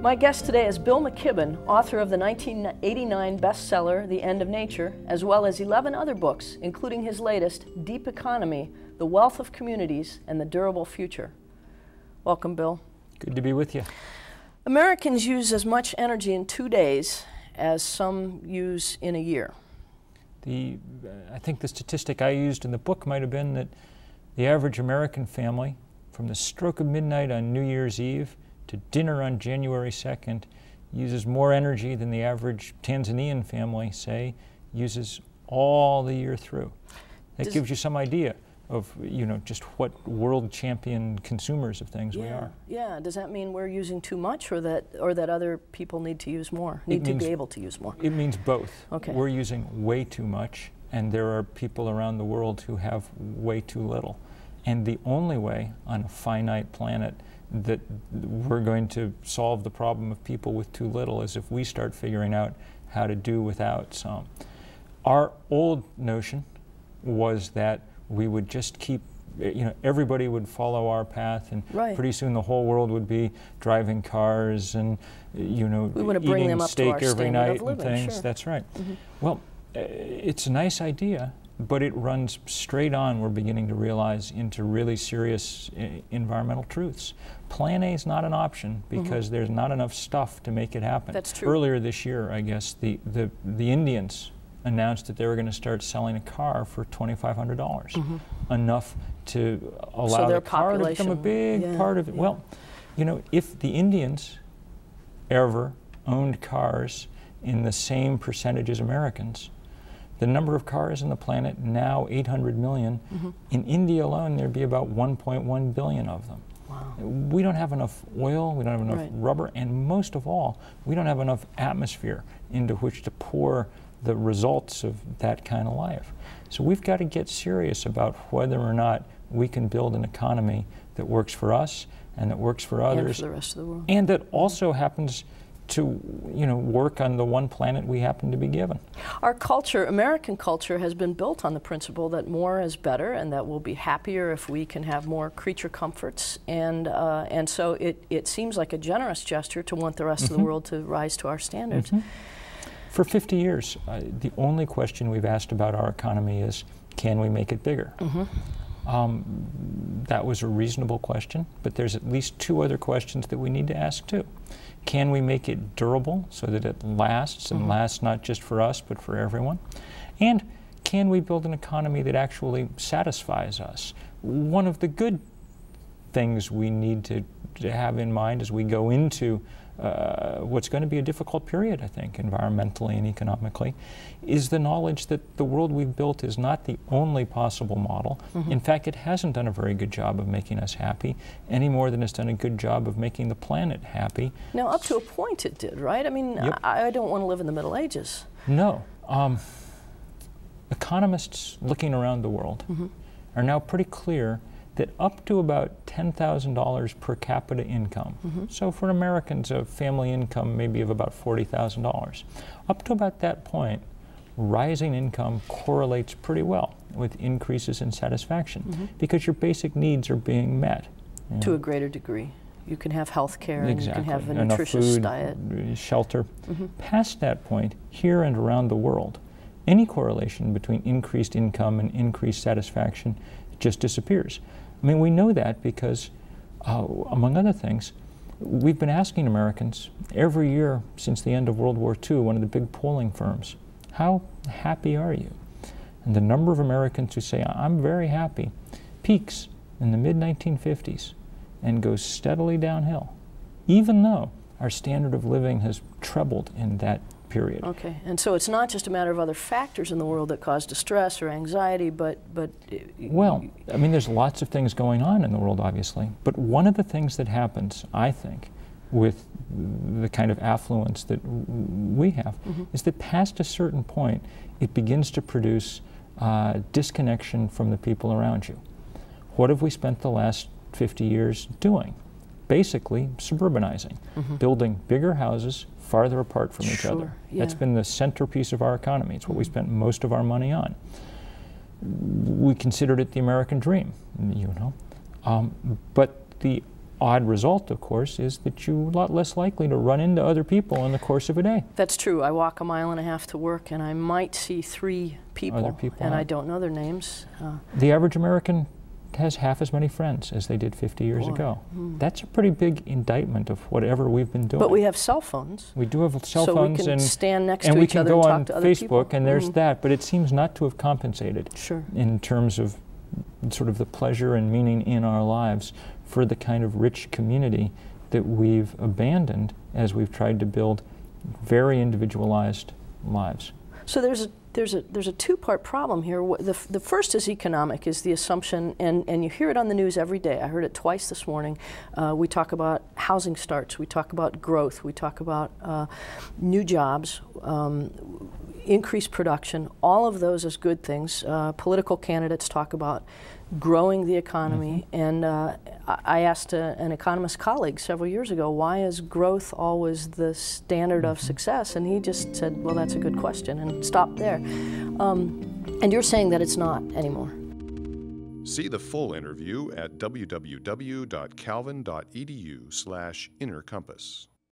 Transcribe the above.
My guest today is Bill McKibben, author of the 1989 bestseller, The End of Nature, as well as 11 other books, including his latest, Deep Economy, The Wealth of Communities and the Durable Future. Welcome, Bill. Good to be with you. Americans use as much energy in 2 days as some use in a year. I think the statistic I used in the book might have been that the average American family, from the stroke of midnight on New Year's Eve to dinner on January 2nd, uses more energy than the average Tanzanian family, say, uses all the year through. That gives you some idea of, just what world champion consumers of things we are. Yeah. Does that mean we're using too much, or that other people need to use more, need to be able to use more? It means both. Okay. We're using way too much, and there are people around the world who have way too little. And the only way on a finite planet that we're going to solve the problem of people with too little is if we start figuring out how to do without some. Our old notion was that we would just keep, everybody would follow our path, and pretty soon the whole world would be driving cars and, eating steak every night and things. Sure. That's right. Mm-hmm. Well, it's a nice idea, but it runs straight on, we're beginning to realize, into really serious environmental truths. Plan A is not an option because there's not enough stuff to make it happen. That's true. Earlier this year, I guess, the Indians announced that they were going to start selling a car for $2,500, enough to allow the car to become a big part of it. Yeah. Well, if the Indians ever owned cars in the same percentage as Americans, the number of cars on the planet, now 800 million, in India alone there'd be about 1.1 billion of them. Wow. We don't have enough oil, we don't have enough rubber, and most of all, we don't have enough atmosphere into which to pour the results of that kind of life. So we've got to get serious about whether or not we can build an economy that works for us and that works for others. And for the rest of the world. And that also happens to, work on the one planet we happen to be given. Our culture, American culture, has been built on the principle that more is better and that we'll be happier if we can have more creature comforts. And so it seems like a generous gesture to want the rest of the world to rise to our standards. For 50 years, the only question we've asked about our economy is, can we make it bigger? That was a reasonable question, but there's at least two other questions that we need to ask too. Can we make it durable so that it lasts, and lasts not just for us, but for everyone? And can we build an economy that actually satisfies us? One of the good things we need to have in mind as we go into what's going to be a difficult period, I think, environmentally and economically, is the knowledge that the world we've built is not the only possible model. In fact, it hasn't done a very good job of making us happy, any more than it's done a good job of making the planet happy. Now, up to a point it did, right? I mean, I don't want to live in the Middle Ages. No. Economists looking around the world are now pretty clear that up to about $10,000 per capita income, so for Americans a family income maybe of about $40,000, up to about that point, rising income correlates pretty well with increases in satisfaction because your basic needs are being met. To a greater degree. You can have health care, and you can have a enough nutritious food, diet. Shelter. Past that point, here and around the world, any correlation between increased income and increased satisfaction just disappears. I mean, we know that because, among other things, we've been asking Americans every year since the end of World War II, one of the big polling firms, how happy are you? And the number of Americans who say, I'm very happy, peaks in the mid-1950s and goes steadily downhill, even though our standard of living has trebled in that period. Okay, and so it's not just a matter of other factors in the world that cause distress or anxiety, but well, I mean, there's lots of things going on in the world, obviously, but one of the things that happens, I think, with the kind of affluence that we have, is that past a certain point, it begins to produce disconnection from the people around you. What have we spent the last 50 years doing? Basically, suburbanizing, building bigger houses farther apart from each other. That's been the centerpiece of our economy. It's what we spent most of our money on. We considered it the American dream, but the odd result, of course, is that you're a lot less likely to run into other people in the course of a day. That's true. I walk 1.5 miles to work, and I might see 3 people, and I don't know their names. The average American has half as many friends as they did 50 years ago. That's a pretty big indictment of whatever we've been doing. But we have cell phones. We do have cell so phones, we can stand next and to we each can other go and on talk to other people. Facebook, and there's that. But it seems not to have compensated in terms of sort of the pleasure and meaning in our lives for the kind of rich community that we've abandoned as we've tried to build very individualized lives. So there's a two-part problem here. The first is economic, is the assumption, and you hear it on the news every day. I heard it twice this morning. We talk about housing starts, we talk about growth, we talk about new jobs, increased production. All of those as good things. Political candidates talk about growing the economy, and I asked an economist colleague several years ago, why is growth always the standard of success? And he just said, well, that's a good question, and stopped there. And you're saying that it's not anymore. See the full interview at www.calvin.edu/innercompass.